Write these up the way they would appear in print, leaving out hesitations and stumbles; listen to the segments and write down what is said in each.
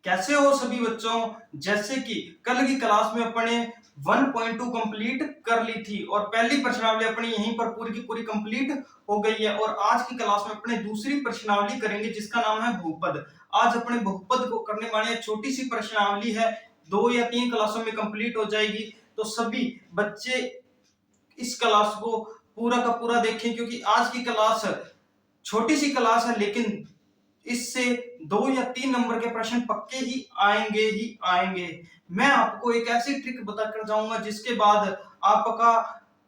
कैसे हो सभी बच्चों। जैसे कि कल की क्लास में अपने 1.2 कंप्लीट कर ली थी और पहली प्रश्नावली अपनी यहीं पर पूरी की पूरी कंप्लीट हो गई है और आज की क्लास में अपने दूसरी प्रश्नावली करेंगे जिसका नाम है बहुपद। आज अपने बहुपद को करने वाले छोटी सी प्रश्नावली है, 2 या 3 क्लासों में कंप्लीट हो जाएगी। तो सभी बच्चे इस क्लास को पूरा का पूरा देखें क्योंकि आज की क्लास छोटी सी क्लास है लेकिन इससे 2 या 3 नंबर के प्रश्न पक्के ही आएंगे। मैं आपको एक ऐसी ट्रिक बताकर जाऊंगा जिसके बाद आपका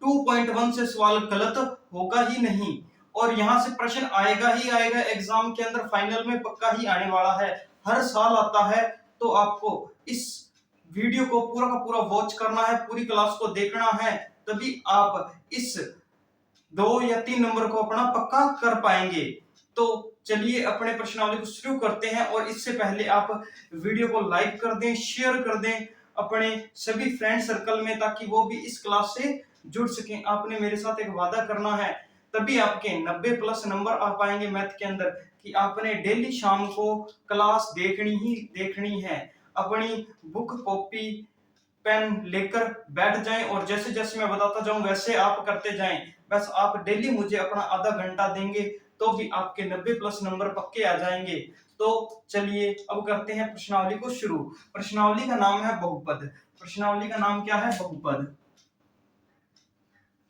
2.1 से सवाल गलत होगा ही नहीं और यहां से प्रश्न आएगा ही आएगा। एग्जाम के अंदर फाइनल में पक्का ही आने वाला है, हर साल आता है। तो आपको इस वीडियो को पूरा का पूरा वॉच करना है, पूरी क्लास को देखना है, तभी आप इस 2 या 3 नंबर को अपना पक्का कर पाएंगे। तो चलिए अपने प्रश्नावली को शुरू करते हैं और इससे पहले आप वीडियो को लाइक कर दें, शेयर कर दें अपने सभी फ्रेंड सर्कल में ताकि वो भी इस क्लास से जुड़ सकें। आपने मेरे साथ एक वादा करना है, तभी आपके 90 प्लस नंबर आ पाएंगे मैथ के अंदर, कि आपने डेली शाम को क्लास देखनी ही देखनी है। अपनी बुक कॉपी पेन लेकर बैठ जाएं और जैसे जैसे मैं बताता जाऊं वैसे आप करते जाएं। बस आप डेली मुझे अपना आधा घंटा देंगे तो भी आपके 90 प्लस नंबर पक्के आ जाएंगे। तो चलिए अब करते हैं प्रश्नावली को शुरू। प्रश्नावली का नाम है बहुपद। प्रश्नावली का नाम क्या है? बहुपद।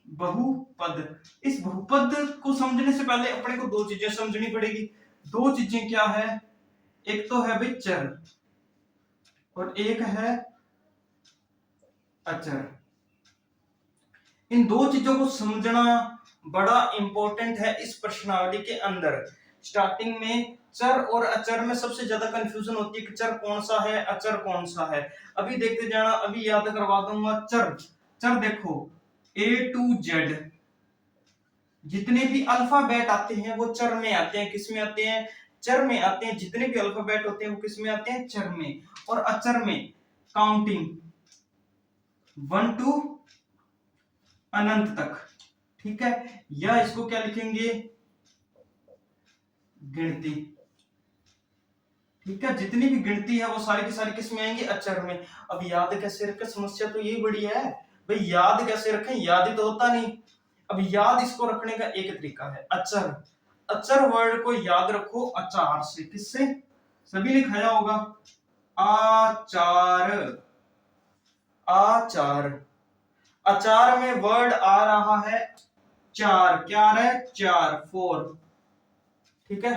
बहुपद। इस बहुपद को समझने से पहले अपने को दो चीजें समझनी पड़ेगी। दो चीजें क्या है? एक तो है भाई चर और एक है अचर। इन दो चीजों को समझना बड़ा इंपॉर्टेंट है इस प्रश्नावली के अंदर। स्टार्टिंग में चर और अचर में सबसे ज्यादा कंफ्यूजन होती है कि चर कौन सा है, अचर कौन सा है। अभी देखते जाना, अभी याद करवा दूंगा। चर चर देखो, A to Z जितने भी अल्फाबेट आते हैं वो चर में आते हैं। किस में आते हैं? चर में आते हैं। जितने भी अल्फाबेट होते हैं वो किस में आते हैं? चर में। और अचर में काउंटिंग 1 to अनंत तक, ठीक है। या इसको क्या लिखेंगे? गिनती, ठीक है। जितनी भी गिनती है वो सारी की सारी किस में आएंगी? अचर में। अब याद कैसे रखें? समस्या तो यही बड़ी है भाई, याद कैसे रखें? याद ही तो होता नहीं। अब याद इसको रखने का एक तरीका है, अचर। अचर वर्ड को याद रखो अचार से। किससे? सभी ने खाया होगा, आचार। आचार। अचार में वर्ड आ रहा है चार। क्या आ रहा है? चार, 4, ठीक है।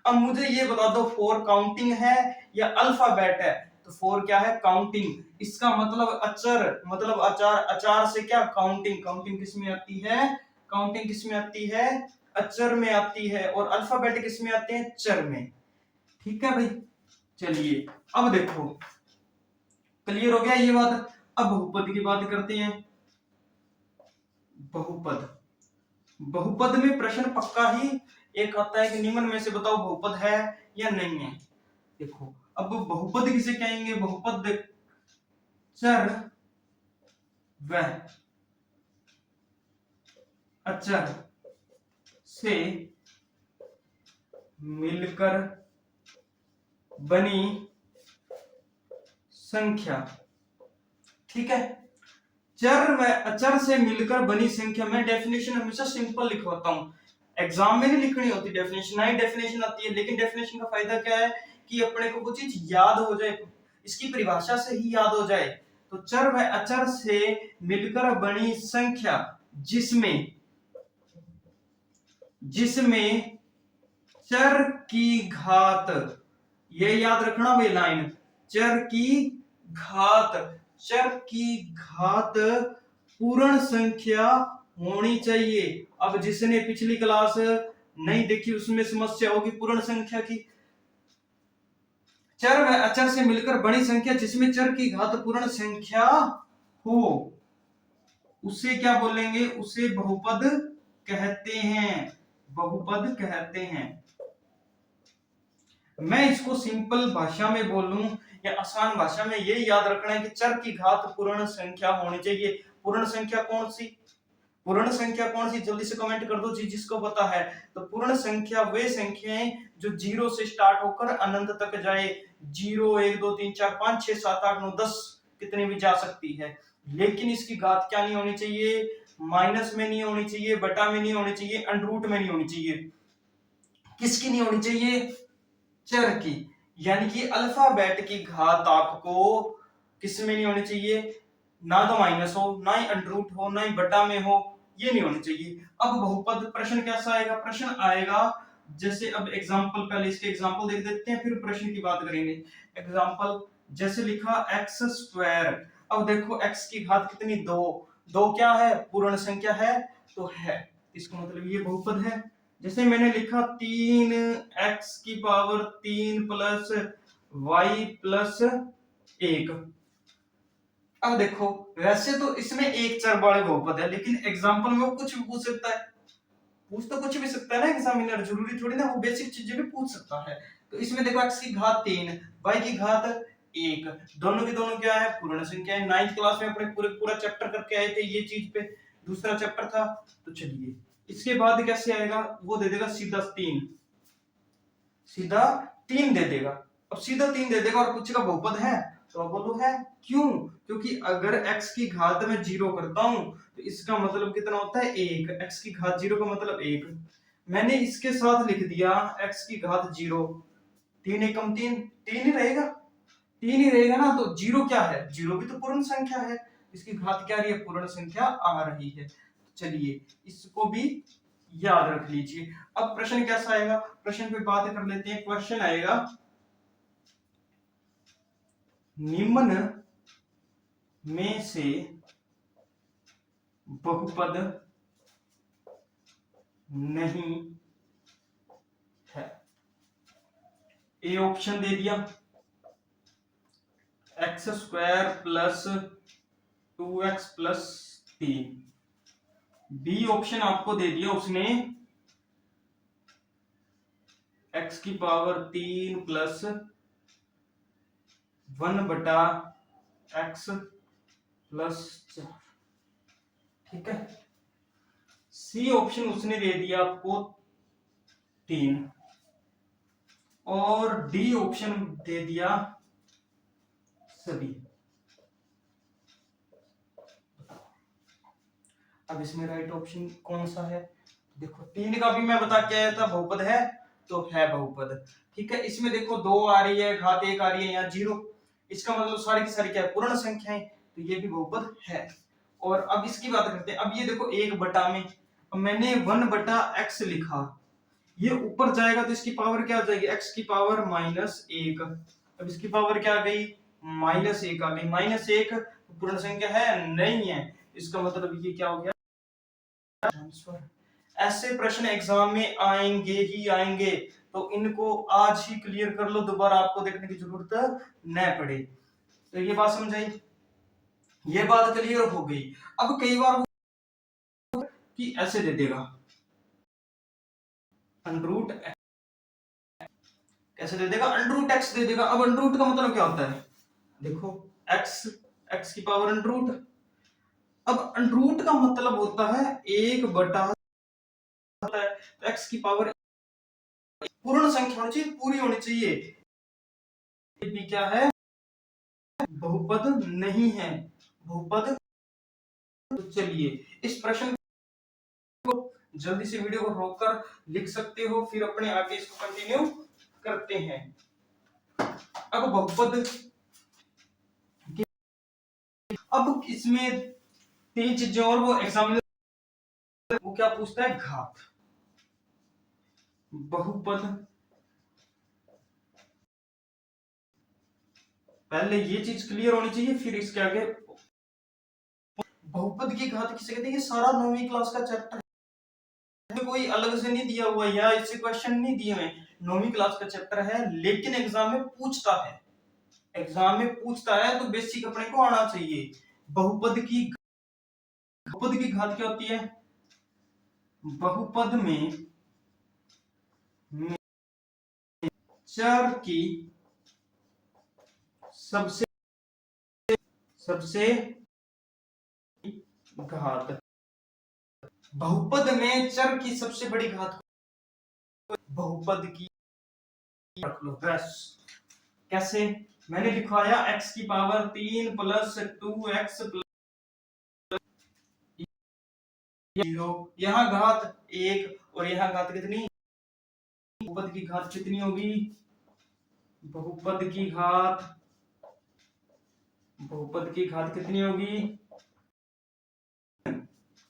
अब मुझे ये बता दो, 4 काउंटिंग है या अल्फाबेट है? तो 4 क्या है? काउंटिंग। इसका मतलब अचर मतलब अचार। अचार से क्या? काउंटिंग। काउंटिंग किस में आती है? काउंटिंग किस में आती है? अचर में आती है। और अल्फाबेट किस में आते हैं? चर में, ठीक है भाई। चलिए अब देखो, क्लियर हो गया ये बात। अब बहुपद की बात करते हैं। बहुपद। बहुपद में प्रश्न पक्का ही एक आता है कि निम्न में से बताओ बहुपद है या नहीं है। देखो अब बहुपद किसे कहेंगे? बहुपद चर व अचर से मिलकर बनी संख्या, ठीक है। चर व अचर से मिलकर बनी संख्या। मैं डेफिनेशन हमेशा सिंपल लिखवाता हूं, एग्जाम में नहीं लिखनी होती डेफिनेशन। नई डेफिनेशन आती है लेकिन डेफिनेशन का फायदा क्या है कि अपने को वो चीज याद हो जाए, इसकी परिभाषा से ही याद हो जाए। तो चर व अचर से मिलकर बनी संख्या जिसमें जिसमें चर की घात, ये याद रखना भाई लाइन, चर की घात, चर की घात पूर्ण संख्या होनी चाहिए। अब जिसने पिछली क्लास नहीं देखी उसमें समस्या होगी पूर्ण संख्या की। चर व अचर से मिलकर बड़ी संख्या जिसमें चर की घात पूर्ण संख्या हो, उसे क्या बोलेंगे? उसे बहुपद कहते हैं। बहुपद कहते हैं। मैं इसको सिंपल भाषा में बोलूं या आसान भाषा में, ये याद रखना है कि चर की घात पूर्ण संख्या होनी चाहिए। पूर्ण संख्या कौन सी? पूर्ण संख्या कौन सी? जल्दी से कमेंट कर दो जी जिसको पता है। तो पूर्ण संख्या वे संख्याएं जो 0 से स्टार्ट होकर अनंत तक जाए, 0 1 2 3 4 5 6 7 8 9 10 कितनी भी जा सकती है, लेकिन इसकी घात क्या नहीं होनी चाहिए, माइनस में नहीं होनी चाहिए, बटा में नहीं होनी चाहिए, अंडर रूट में नहीं होनी चाहिए। किसकी नहीं होनी चाहिए, चर की। यानी कि अल्फाबेट की घात आपको किस में नहीं होनी चाहिए, ना तो माइनस हो, ना ही अंडर रूट हो, ना ही बटा में हो, ये नहीं होनी चाहिए। अब बहुपद प्रश्न कैसा आएगा, प्रश्न आएगा जैसे, अब एग्जांपल, पहले इसके एग्जांपल देख देते हैं फिर प्रश्न की बात करेंगे। एग्जांपल जैसे लिखा एक्स स्क्वायर, अब देखो x की घात कितनी, दो, दो क्या है, पूर्ण संख्या है तो है, इसका मतलब ये बहुपद है। जैसे मैंने लिखा 3x की पावर 3 प्लस y प्लस 1। अब देखो वैसे तो इसमें एक चर वाले बहुपद है, लेकिन एग्जांपल में वो कुछ भी पूछ सकता है, पूछ तो कुछ भी सकता है ना एग्जामिनर, जरूरी थोड़ी ना वो बेसिक चीजें भी पूछ सकता है। तो इसमें देखो x की घात 3, y की घात 1, दोनों की दोनों क्या है, पूर्ण संख्या है। 9th क्लास में अपने पूरा चैप्टर करके आए थे ये चीज पे, दूसरा चैप्टर था। तो चलिए इसके बाद कैसे आएगा, वो दे देगा सीधा 3, सीधा 3 दे देगा। अब सीधा 3 दे देगा और पूछेगा बहुपद है, तो अब बोलो है। क्यों, क्योंकि अगर x की घात में 0 करता हूं तो इसका मतलब कितना होता है 1, x की घात 0 का मतलब 1। मैंने इसके साथ लिख दिया x की घात 0, 3 एकम 3, 3 ही रहेगा, 3 ही रहेगा ना। तो 0 क्या है, 0 भी तो पूर्ण संख्या है, इसकी घात क्या आ रही है, पूर्ण संख्या आ रही है। चलिए इसको भी याद रख लीजिए। अब प्रश्न कैसा आएगा, प्रश्न पे बात कर लेते हैं। क्वेश्चन आएगा, निम्न में से बहुपद नहीं है। ए ऑप्शन दे दिया X square plus 2x plus 3, B option आपको दे दिया उसने x की पावर 3 प्लस 1 बटा x प्लस 4, ठीक है। सी ऑप्शन उसने दे दिया आपको 3, और डी ऑप्शन दे दिया सभी। अब इसमें राइट ऑप्शन कौन सा है, देखो 3 का भी मैं बता के आया था बहुपद है, तो है बहुपद, ठीक है। इसमें देखो 2 आ रही है, घात 1 आ रही है, यहाँ 0, इसका मतलब सारी की सारी क्या है, पूर्ण संख्याएं, तो ये भी बहुपद है। और अब इसकी बात करते हैं। अब ये देखो 1 बटा में, अब मैंने 1 बटा x लिखा, ये ऊपर जाएगा तो इसकी पावर क्या आ जाएगी, x की पावर -1। अब इसकी पावर क्या आ गई, -1 आ गई। -1 पूर्ण संख्या है नहीं है, इसका मतलब ये क्या हो गया, ट्रांसफर। ऐसे प्रश्न एग्जाम में आएंगे ही आएंगे, तो इनको आज ही क्लियर कर लो, दोबारा आपको देखने की जरूरत न पड़े। तो ये बात समझ आई, ये बात क्लियर हो गई। अब कई बार कि ऐसे दे देगा अंडरूट, कैसे दे देगा, अंडरूट x दे देगा। अब अंडरूट का मतलब क्या होता है, देखो x की पावर अंडरूट। अब अंडरूट का मतलब होता है 1 बटा, तो x की पावर पूर्ण संख्या होनी चाहिए, पूरी होनी चाहिए। भी क्या है, बहुपद नहीं है, बहुपद। तो चलिए इस प्रश्न को जल्दी से वीडियो को रोककर लिख सकते हो, फिर अपने आगे इसको कंटिन्यू करते हैं। अब बहुपद, अब इसमें 3 चीजें और वो एग्जामिनर वो क्या पूछता है, घात। बहुपद, पहले ये चीज क्लियर होनी चाहिए, फिर इसके आगे बहुपद की घात किसे कहते हैं। ये सारा 9वीं क्लास का चैप्टर है, कोई अलग से नहीं दिया हुआ या इससे क्वेश्चन नहीं दिए हुए, 9वीं क्लास का चैप्टर है, लेकिन एग्जाम में पूछता है, एग्जाम में पूछता है तो बेसिक अपने को आना चाहिए। बहुपद की, बहुपद की घात क्या होती है, बहुपद में चर की सबसे सबसे घात, बहुपद में चर की सबसे बड़ी घात बहुपद की रख लो बस। कैसे? मैंने लिखवाया x की पावर 3 प्लस 2x प्लस 0, यहाँ घात 1 और यहाँ घात कितनी? बहुपद की घात कितनी होगी? बहुपद की घात कितनी होगी?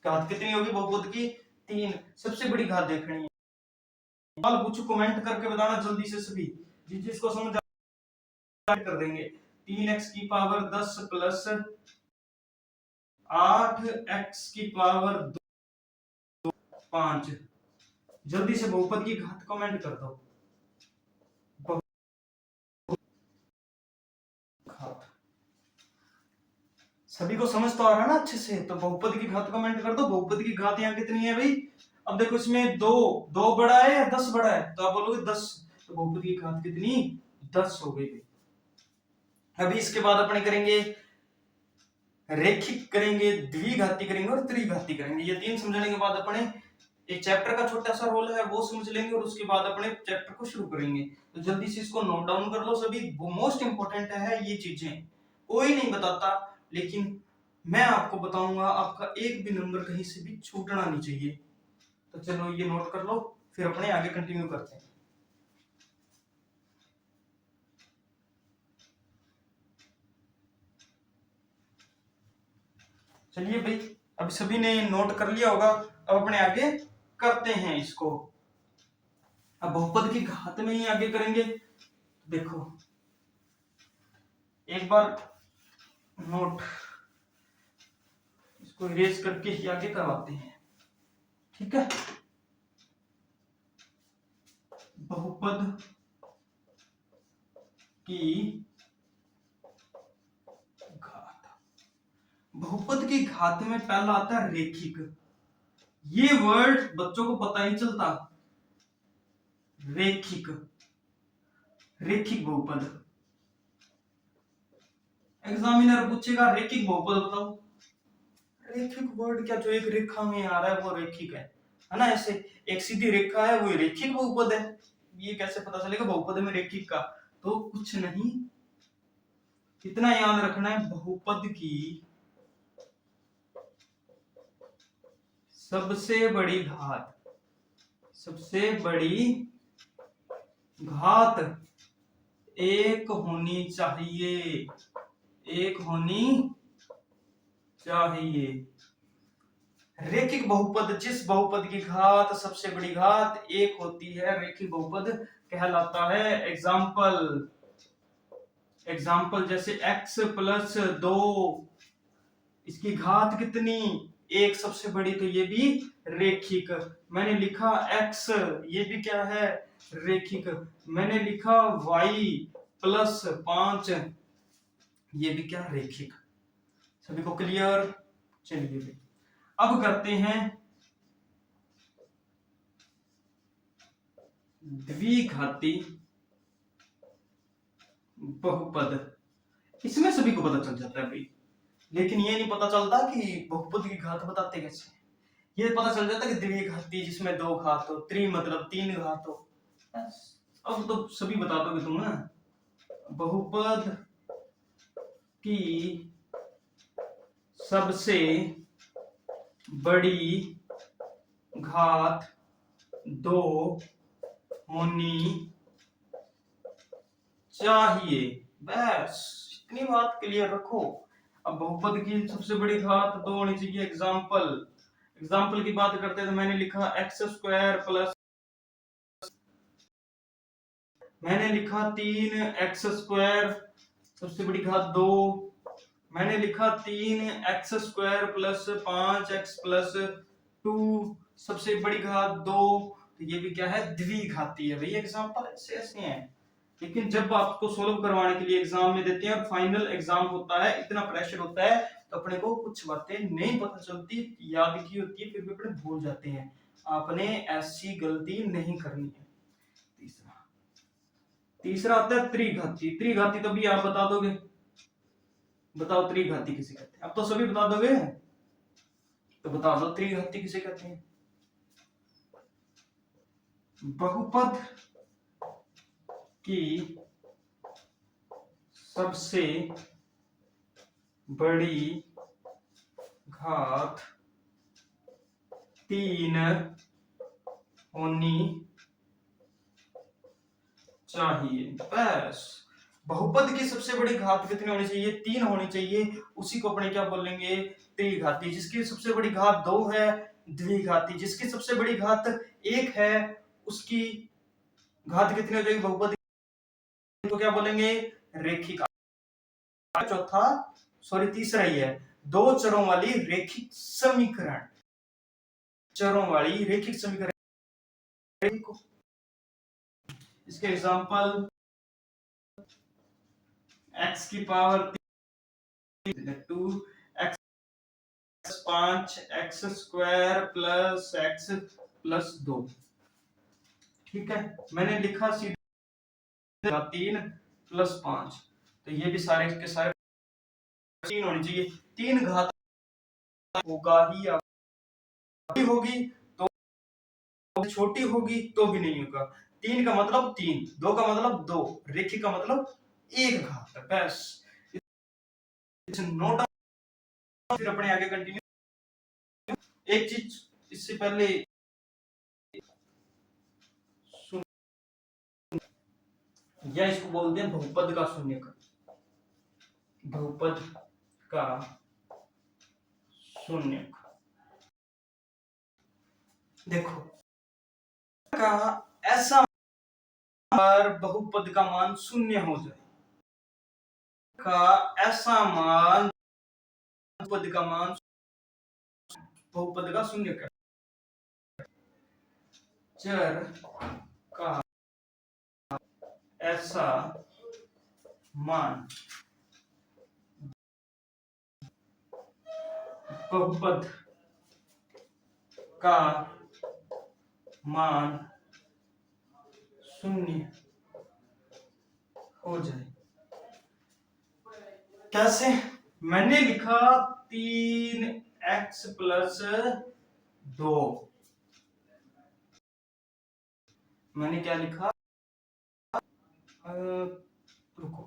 घात कितनी होगी बहुपद की? 3। सबसे बड़ी घात देखनी है। सवाल पूछो, कमेंट करके बताना जल्दी से सभी, जिसको समझ कर देंगे। 3x की पावर 10 प्लस 8x की पावर 5। जल्दी से बहुपद की घात कमेंट कर दो। घात सभी को समझ तो आ रहा है ना अच्छे से? तो बहुपद की घात कमेंट कर दो। बहुपद की घात यहाँ कितनी है भाई? अब देखो इसमें दो बड़ा है या 10 बड़ा है? तो आप बोलोगे 10, तो बहुपद की घात कितनी? 10 हो गई। अभी इसके बाद अपने करेंगे रेखिक करेंगे, द्विघाती करेंगे और त्रिघाती करेंगे। ये तीन समझने के बाद अपने एक चैप्टर का छोटा सा रोल है वो समझ लेंगे और उसके बाद अपने चैप्टर को शुरू करेंगे। तो जल्दी से इसको नोट डाउन कर लो सभी, मोस्ट इंपोर्टेंट है ये चीजें। कोई नहीं बताता, लेकिन मैं आपको बताऊंगा, आपका एक भी नंबर कहीं से भी छूटना नहीं चाहिए। तो चलो ये नोट कर लो, फिर अपने आगे कंटिन्यू करते हैं। चलिए भाई, अब सभी ने नोट कर लिया होगा, अब अपने आगे करते हैं इसको। अब बहुपद की घात में ही आगे करेंगे। देखो एक बार नोट इसको इरेज करके ही आगे करवाते हैं, ठीक है? बहुपद की घात, बहुपद की घात में पहला आता है रेखिक। ये वर्ड बच्चों को पता ही चलता। रेखिक, रेखिक बहुपद। एग्जामिनर पूछेगा रेखिक बहुपद बताओ। रेखिक वर्ड क्या, जो एक रेखा में आ रहा है वो रेखिक है ना? ऐसे एक सीधी रेखा है वो रेखिक बहुपद है। ये कैसे पता चलेगा बहुपद में रेखिक का? तो कुछ नहीं, इतना याद रखना है, बहुपद की सबसे बड़ी घात, सबसे बड़ी घात एक होनी चाहिए, एक होनी चाहिए। रेखिक बहुपद, जिस बहुपद की घात सबसे बड़ी घात एक होती है, रेखिक बहुपद कहलाता है। एग्जाम्पल, जैसे x प्लस 2, इसकी घात कितनी? एक सबसे बड़ी, तो ये भी रेखिक। मैंने लिखा x, ये भी क्या है? रेखिक। मैंने लिखा y प्लस 5, ये भी क्या? रेखिक। सभी को क्लियर? चलिए अब करते हैं द्विघाती बहुपद। इसमें सभी को पता चल जाता है भाई, लेकिन ये नहीं पता चलता कि बहुपद की घात बताते कैसे। ये पता चल जाता है कि द्विघाती जिसमें 2 घात हो, त्रि मतलब 3 घात हो। अब तो सभी बता दोगे तुम ना। बहुपद की सबसे बड़ी घात 2 होनी चाहिए, बस इतनी बात क्लियर रखो। अब बहुपद की सबसे बड़ी घात 2 होनी चाहिए। एग्जाम्पल की बात करते हैं तो मैंने लिखा एक्स स्क्वायर प्लस, मैंने लिखा 3x स्क्वायर सबसे बड़ी घात 2, मैंने लिखा 3x square plus 5x plus 2 सबसे बड़ी घात 2। तो ये भी क्या है? द्विघाती है भाई। एग्जाम्पल ऐसे ऐसे हैं, लेकिन जब आपको सोल्व करवाने के लिए एग्जाम में देते हैं और फाइनल एग्जाम होता है, इतना प्रेशर होता है, तो अपने को कुछ बातें नहीं पता चलती, याद की होती है, फिर भी अपने भूल जाते हैं। आपने ऐसी गलती नहीं करनी है। तीसरा आता है त्रिघाती। त्रिघाती तो भी आप बता दोगे, बताओ त्रिघाती किसे कहते हैं? अब तो सभी बता दोगे, तो बता दो त्रिघाती किसे कहते हैं? बहुपद की सबसे बड़ी घात 3 होनी चाहिए। बस बहुपद की सबसे बड़ी घात कितनी होनी चाहिए? 3 होनी चाहिए। उसी को अपने क्या बोलेंगे? त्रिघाती। जिसकी सबसे बड़ी घात 2 है द्विघाती। जिसकी सबसे बड़ी घात 1 है उसकी घात कितनी हो जाएगी बहुपद? तो क्या बोलेंगे? रेखिक। चौथा तीसरा ही है, दो चरों वाली रेखिक समीकरण। चरों वाली रेखिक समीकरण। इसके एग्जांपल x की power 2 x 5 x square plus x plus 2। ठीक है, मैंने लिखा सीधा 3 प्लस 5, तो ये भी सारे के सारे 3 होनी चाहिए। 3 घात होगा ही होगी तो छोटी होगी तो भी नहीं होगा। 3 का मतलब 3, 2 का मतलब 2, रेखिक का मतलब 1 घात। बस नोट। फिर अपने आगे कंटिन्यू। एक चीज इससे पहले या इसको बोलते हैं बहुपद का शून्यक। बहुपद का शून्यक। देखो का ऐसा पर बहुपद का मान शून्य हो जाए, का ऐसा मान बहुपद का मान बहुपद का शून्यक। चर का ऐसा मान बहुपद का मान शून्य हो जाए। कैसे? मैंने लिखा 3x प्लस 2। मैंने क्या लिखा? रुको,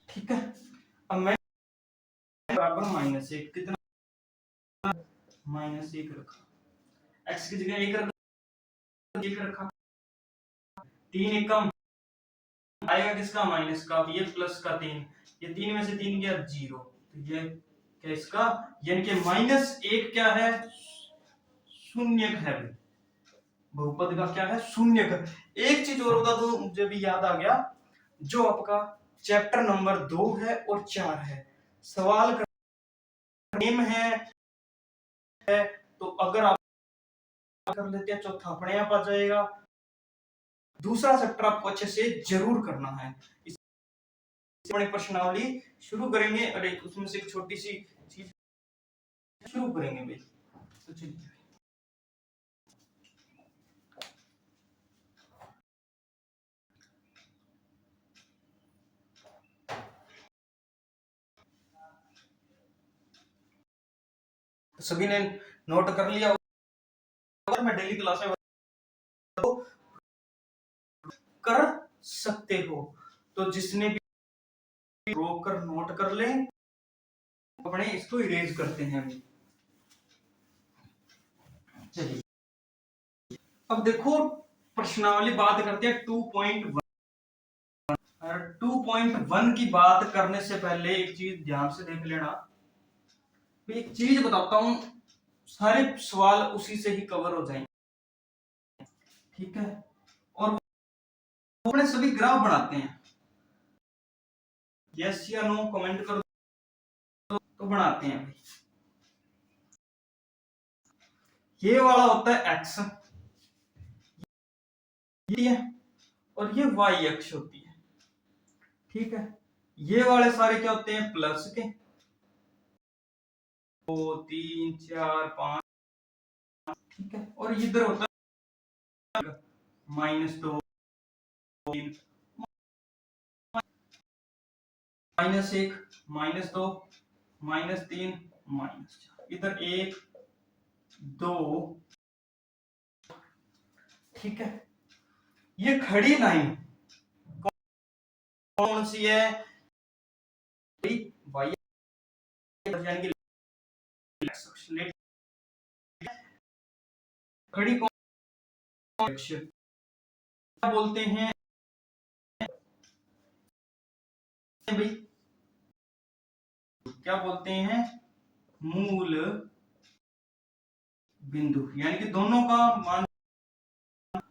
ठीक है। अब मैं बराबर -1, कितना? -1 रखा। x की जगह 1 रखा। 3 1 कम आएगा किसका? माइनस का। अब ये प्लस का 3, ये 3 में से 3 गया 0, तो ये क्या इसका? यानी कि -1 क्या है? शून्यक है। बहुपद का क्या है? शून्यक। एक चीज और बता दो, मुझे भी याद आ गया, जो आपका चैप्टर नंबर 2 है और 4 है, सवाल नेम है, तो अगर आप कर लेते हैं चौथा अपने आप आ जाएगा। दूसरा चैप्टर आपको अच्छे से जरूर करना है। अपने प्रश्नावली शुरू करेंगे और एक उसमें से एक छोटी सी चीज शुरू करेंगे भाई। तो चलिए सभी ने नोट कर लिया? अगर मैं डेली क्लास में तो कर सकते हो, तो जिसने भी रोक कर नोट कर ले, अपने इसको इरेज करते हैं अभी। चलिए अब देखो प्रश्नावली बात करते हैं 2.1। 2.1 की बात करने से पहले एक चीज ध्यान से देख लेना। एक चीज बताता हूं, सारे सवाल उसी से ही कवर हो जाएंगे, ठीक है? और अपने सभी ग्राफ बनाते हैं। यस या नो कमेंट कर दो, तो बनाते हैं। ये वाला होता है एक्स, ये है, और ये वाई अक्ष होती है, ठीक है? ये वाले सारे क्या होते हैं? प्लस के। 2 3 4 5, ठीक है? और इधर होता है -2 3 -1 -2 -3 -4, इधर 1 2, ठीक है? ये खड़ी लाइन कौन सी है? वाई यानी कि खड़ी कौन क्या बोलते हैं भाई? क्या बोलते हैं? मूल बिंदु, यानी कि दोनों का मान।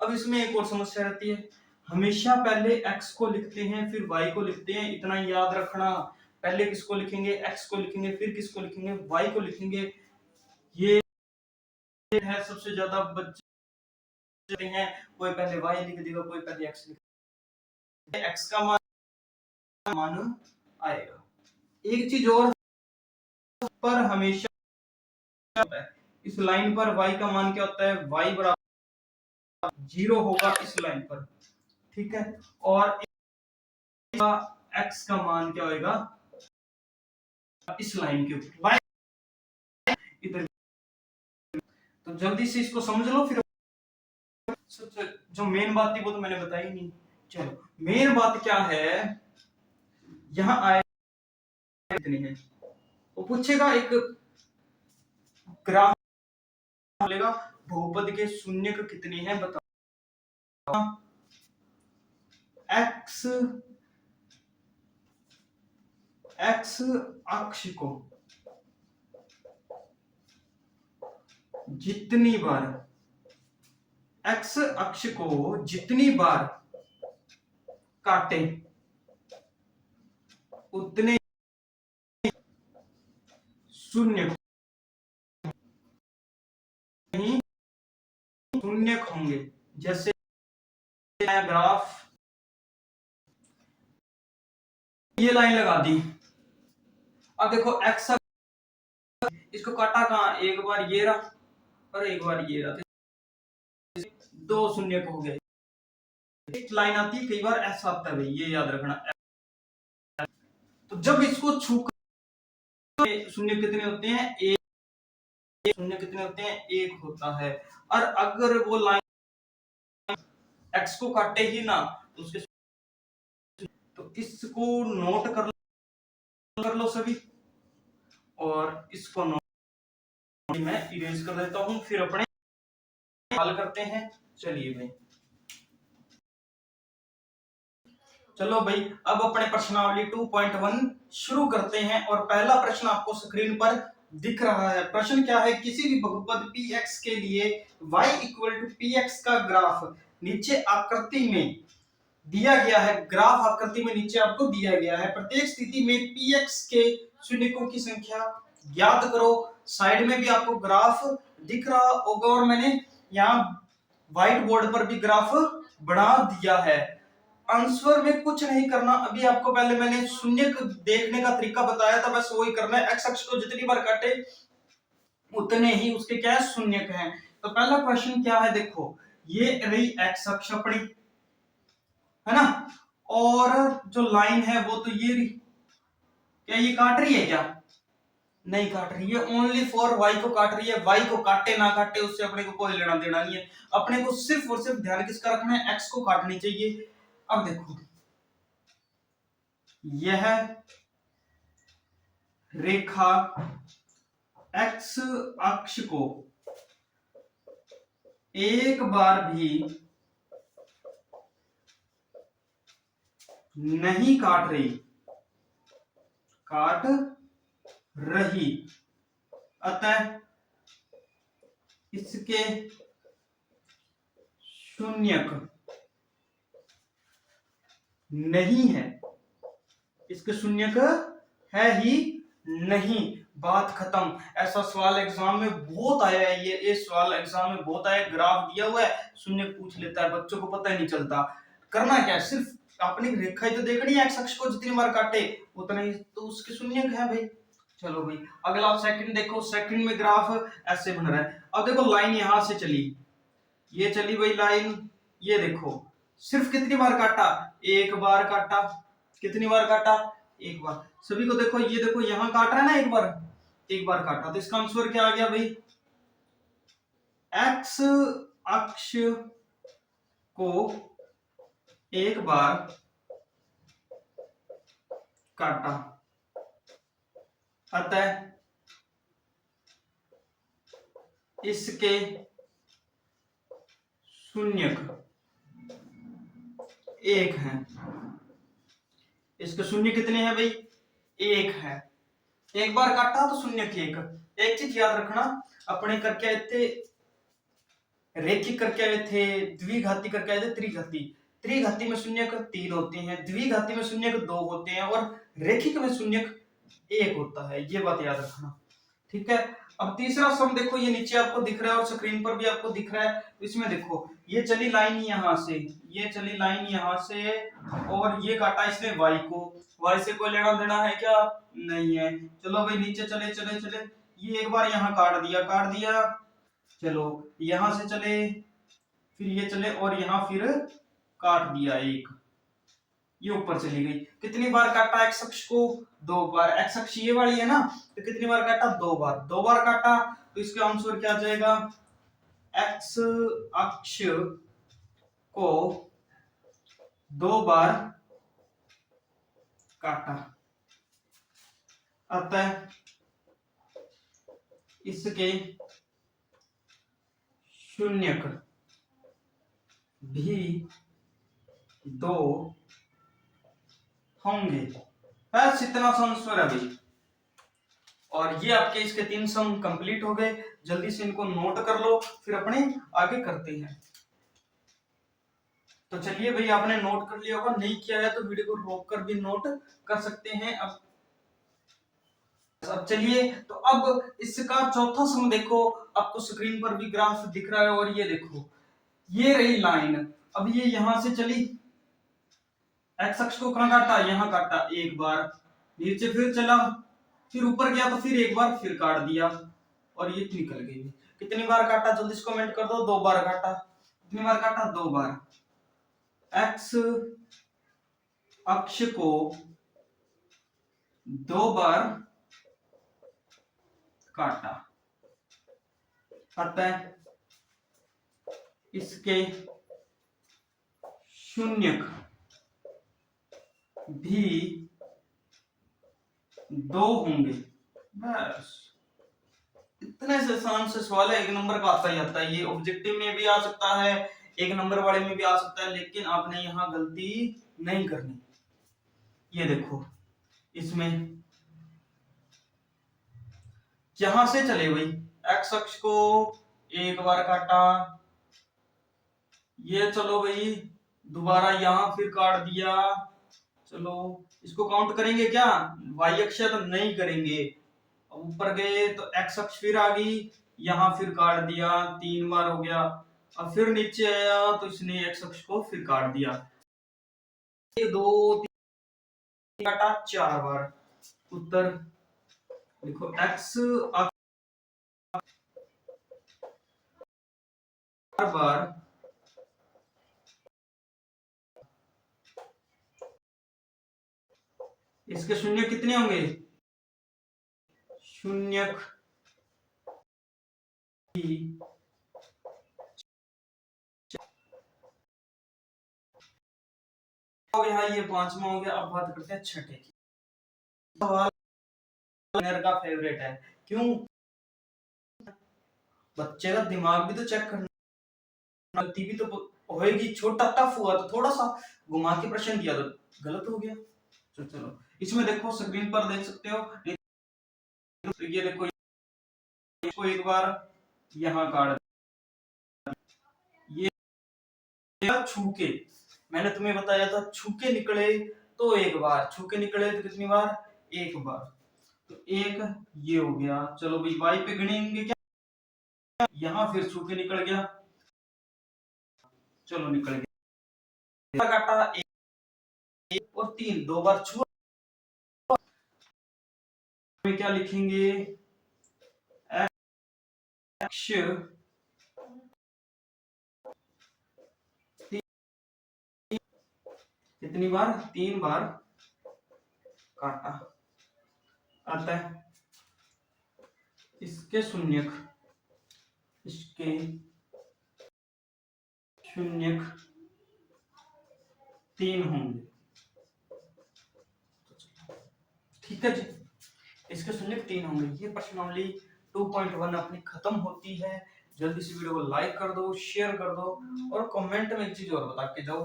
अब इसमें एक और समस्या रहती है, हमेशा पहले x को लिखते हैं फिर y को लिखते हैं, इतना याद रखना। पहले किसको लिखेंगे? x को लिखेंगे, फिर किसको लिखेंगे? y को लिखेंगे। ये है सबसे ज्यादा बच्चे हैं, कोई पहले y लिख देगा, कोई पहले x लिख देगा, x का मान आएगा। एक चीज और, पर हमेशा इस लाइन पर y का मान क्या होता है? y बराबर 0 होगा इस लाइन पर, ठीक है। और x का मान क्या होगा इस लाइन के ऊपर, इधर। तो जल्दी से इसको समझ लो, फिर जो मेन बात थी वो तो मैंने बताई नहीं। चलो, मेन बात क्या है, यहां आए कितनी है, वो पूछेगा एक ग्राफ बोलेगा बहुपद के शून्यक कितने हैं बताओ। एक्स अक्ष को जितनी बार, एक्स अक्ष को जितनी बार काटे उतने शून्य ही शून्य होंगे। जैसे ग्राफ, ये लाइन लगा दी, अब देखो एक्स इसको काटा कहां? एक बार ये रहा और एक बार ये रहा, दो शून्य हो गए। एक लाइन आती है, कई बार ऐसा आता है भाई, ये याद रखना। तो जब इसको छू शून्य कितने होते हैं? एक। शून्य कितने होते हैं? एक होता है। और अगर वो लाइन एक्स को काटे ही ना तो उसके, तो इसको नोट कर लो सभी, और इसको नोट मैं इरेज कर देता हूं, फिर अपने हल करते हैं। चलिए भाई, चलो भाई, अब अपने प्रश्नावली 2.1 शुरू करते हैं। और पहला प्रश्न आपको स्क्रीन पर दिख रहा है। प्रश्न क्या है? किसी भी बहुपद px के लिए y इक्वल टू px का ग्राफ नीचे आकृति में दिया गया है। ग्राफ आकृति में नीचे आपको दिया गया है। प्रत्येक स्थिति में px के शून्यकों की संख्या ज्ञात करो। साइड में भी आपको ग्राफ दिख रहा होगा, और मैंने यहाँ व्हाइट बोर्ड पर भी ग्राफ बना दिया है। आंसर में कुछ नहीं करना, अभी आपको पहले मैंने शून्य देखने का तरीका बताया था, बस वही करना है। एक्स अक्ष को जितनी बार काटे उतने ही उसके क्या है? शून्यक हैं। तो पहला क्वेश्चन क्या है, देखो, ये रही एक्स अक्ष अपनी, है ना, और जो लाइन है वो तो ये रही। क्या ये काट रही है? क्या नहीं काट रही है, ओनली फॉर वाई को काट रही है। वाई को काटे ना काटे उससे अपने को कोई लेना देना नहीं है। अपने को सिर्फ और सिर्फ ध्यान किसका रखना है? एक्स को काटनी चाहिए। अब देखो, यह रेखा एक्स अक्ष को एक बार भी नहीं काट रही, अतः इसके शून्यक नहीं है। इसके शून्यक है ही नहीं, बात खत्म। ऐसा सवाल एग्जाम में बहुत आया है, ये सवाल एग्जाम में बहुत आया। ग्राफ दिया हुआ है, शून्य पूछ लेता है, बच्चों को पता ही नहीं चलता। करना क्या है, सिर्फ अपनी रेखा ही तो देखनी है। एक्स अक्ष को जितनी बार काटे उतना ही तो उसके शून्यक है भाई। चलो भाई, अगला सेकंड देखो। सेकंड में ग्राफ ऐसे बन रहा है। अब देखो, लाइन यहां से चली, ये चली भाई लाइन, ये देखो, सिर्फ कितनी बार काटा? एक बार काटा। कितनी बार काटा? एक बार। सभी को देखो, ये देखो यहां काट रहा है ना, एक बार काटा, तो इसका आंसर क्या आ गया भाई? एक्स अक्ष को एक बार काटा, अतः इसके शून्यक एक है। इसके शून्य कितने हैं भाई? एक है। एक बार काटा तो शून्य की एक चीज याद रखना, अपने करके आए थे रेखिक करके आए थे, द्विघाती करके आए थे त्रिघाती। त्रिघाती में शून्यक 3 होते हैं, द्विघाती में शून्यक 2 होते हैं और रेखिक में शून्यक 1 होता है। ये बात याद रखना, ठीक है। अब तीसरा सम देखो, ये नीचे आपको दिख रहा है और स्क्रीन पर भी आपको दिख रहा है। इसमें देखो ये चली लाइन यहां से, ये चली लाइन यहां से और ये काटा इसने y को। y से कोई लेना देना है क्या? नहीं है। चलो भाई नीचे चले चले चले, ये एक बार यहाँ काट दिया। चलो यहां से चले, फिर ये चले और यहाँ फिर काट दिया एक, ये ऊपर चली गई। कितनी बार काटा एक्स अक्ष को? 2 बार। एक्स अक्ष ये वाली है ना, तो कितनी बार काटा? 2 बार। 2 बार काटा तो इसका आंसर क्या आ जाएगा? एक्स अक्ष को 2 बार काटा, अतः इसके शून्यक भी 2 होंगे। बस इतना आंसर है भाई। और ये आपके इसके 3 सम कंप्लीट हो गए। जल्दी से इनको नोट कर लो, फिर अपने आगे करते हैं। तो चलिए भाई, आपने नोट कर लिया होगा, नहीं किया है तो वीडियो को रोक कर भी नोट कर सकते हैं। अब चलिए, तो अब इसका चौथा सम देखो, आपको स्क्रीन पर भी ग्राफ दिख रहा है और ये देखो, ये रही लाइन। अब ये यहां से चली, एक्स अक्ष को कहां काटा? यहां काटा एक बार, नीचे फिर चला, फिर ऊपर गया तो फिर एक बार फिर काट दिया और ये निकल गई। कितनी बार काटा? जल्दी से कमेंट कर दो। 2 बार काटा। कितनी बार काटा? 2 बार। एक्स अक्ष को 2 बार काटा, अतः इसके शून्यक भी 2 होंगे। बस इतने से आसान से सवाल है, 1 नंबर का आता ही आता है। ये ऑब्जेक्टिव में भी आ सकता है, 1 नंबर वाले में भी आ सकता है, लेकिन आपने यहां गलती नहीं करनी। ये देखो, इसमें यहां से चले भाई, एक्स अक्ष को एक बार काटा, ये चलो भाई दोबारा यहां फिर काट दिया। चलो इसको काउंट करेंगे क्या? वाई अक्ष तो नहीं करेंगे। ऊपर गए तो एक्स अक्ष फिर आ गई, यहां फिर काट दिया, 3 बार हो गया। अब फिर नीचे आया तो इसने एक्स अक्ष को फिर काट दिया, 1 2 3 काटा, 4 बार। उत्तर देखो, एक्स बार इसके शून्य कितने होंगे? शून्यक हो गया, ये 5वां हो गया। अब बात करते हैं छठे की। सवाल का फेवरेट है, क्यों? बच्चे का दिमाग भी तो चेक करना, गलती भी तो होएगी। छोटा टफ हुआ तो थोड़ा सा घुमा के प्रश्न दिया तो गलत हो गया। तो चलो इसमें देखो, स्क्रीन पर देख सकते हो, तो ये देखो, इसको एक बार यहाँ काट, ये छूके, मैंने तुम्हें बताया था छूके निकले तो एक बार, छूके निकले तो कितनी बार? एक बार। तो एक ये हो गया। चलो भाई वाई पे गिनेंगे क्या? यहाँ फिर छूके निकल गया, चलो निकल गया। काटा एक और 3, 2 बार छुआ। में क्या लिखेंगे? एक्स कितनी बार? 3 बार काटा, अतः इसके शून्यक 3 होंगे। ठीक है जी, इसके संयुक्त 3 होंगे। ये प्रश्नावली 2.1 अपनी खत्म होती है। जल्दी से वीडियो को लाइक कर दो, शेयर कर दो और कमेंट में एक चीज और बता के जाओ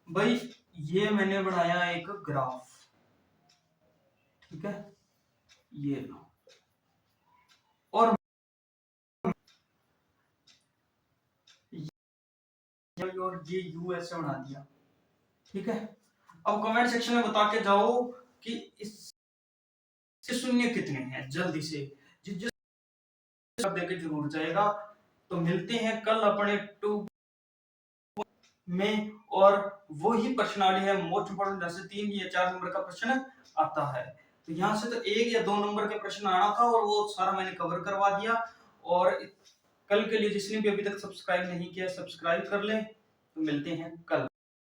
भाई, ये मैंने बनाया एक ग्राफ, ठीक है, ये लो, और ये यू ऐसे बना दिया, ठीक है। अब कमेंट सेक्शन में बता के जाओ कि इससे शून्य कितने हैं, जल्दी से जिस सब देके जरूर जाएगा। तो मिलते हैं कल अपने 2 में, और वही प्रश्नावली है मोस्ट इंपोर्टेंट, जैसे 3 या 4 नंबर का प्रश्न आता है। तो यहाँ से तो 1 या 2 नंबर के प्रश्न आना था और वो सारा मैंने कवर करवा दिया। और कल के लिए जिसने भी अभी तक सब्सक्राइब नहीं किया, सब्सक्राइब कर लें। तो मिलते हैं कल।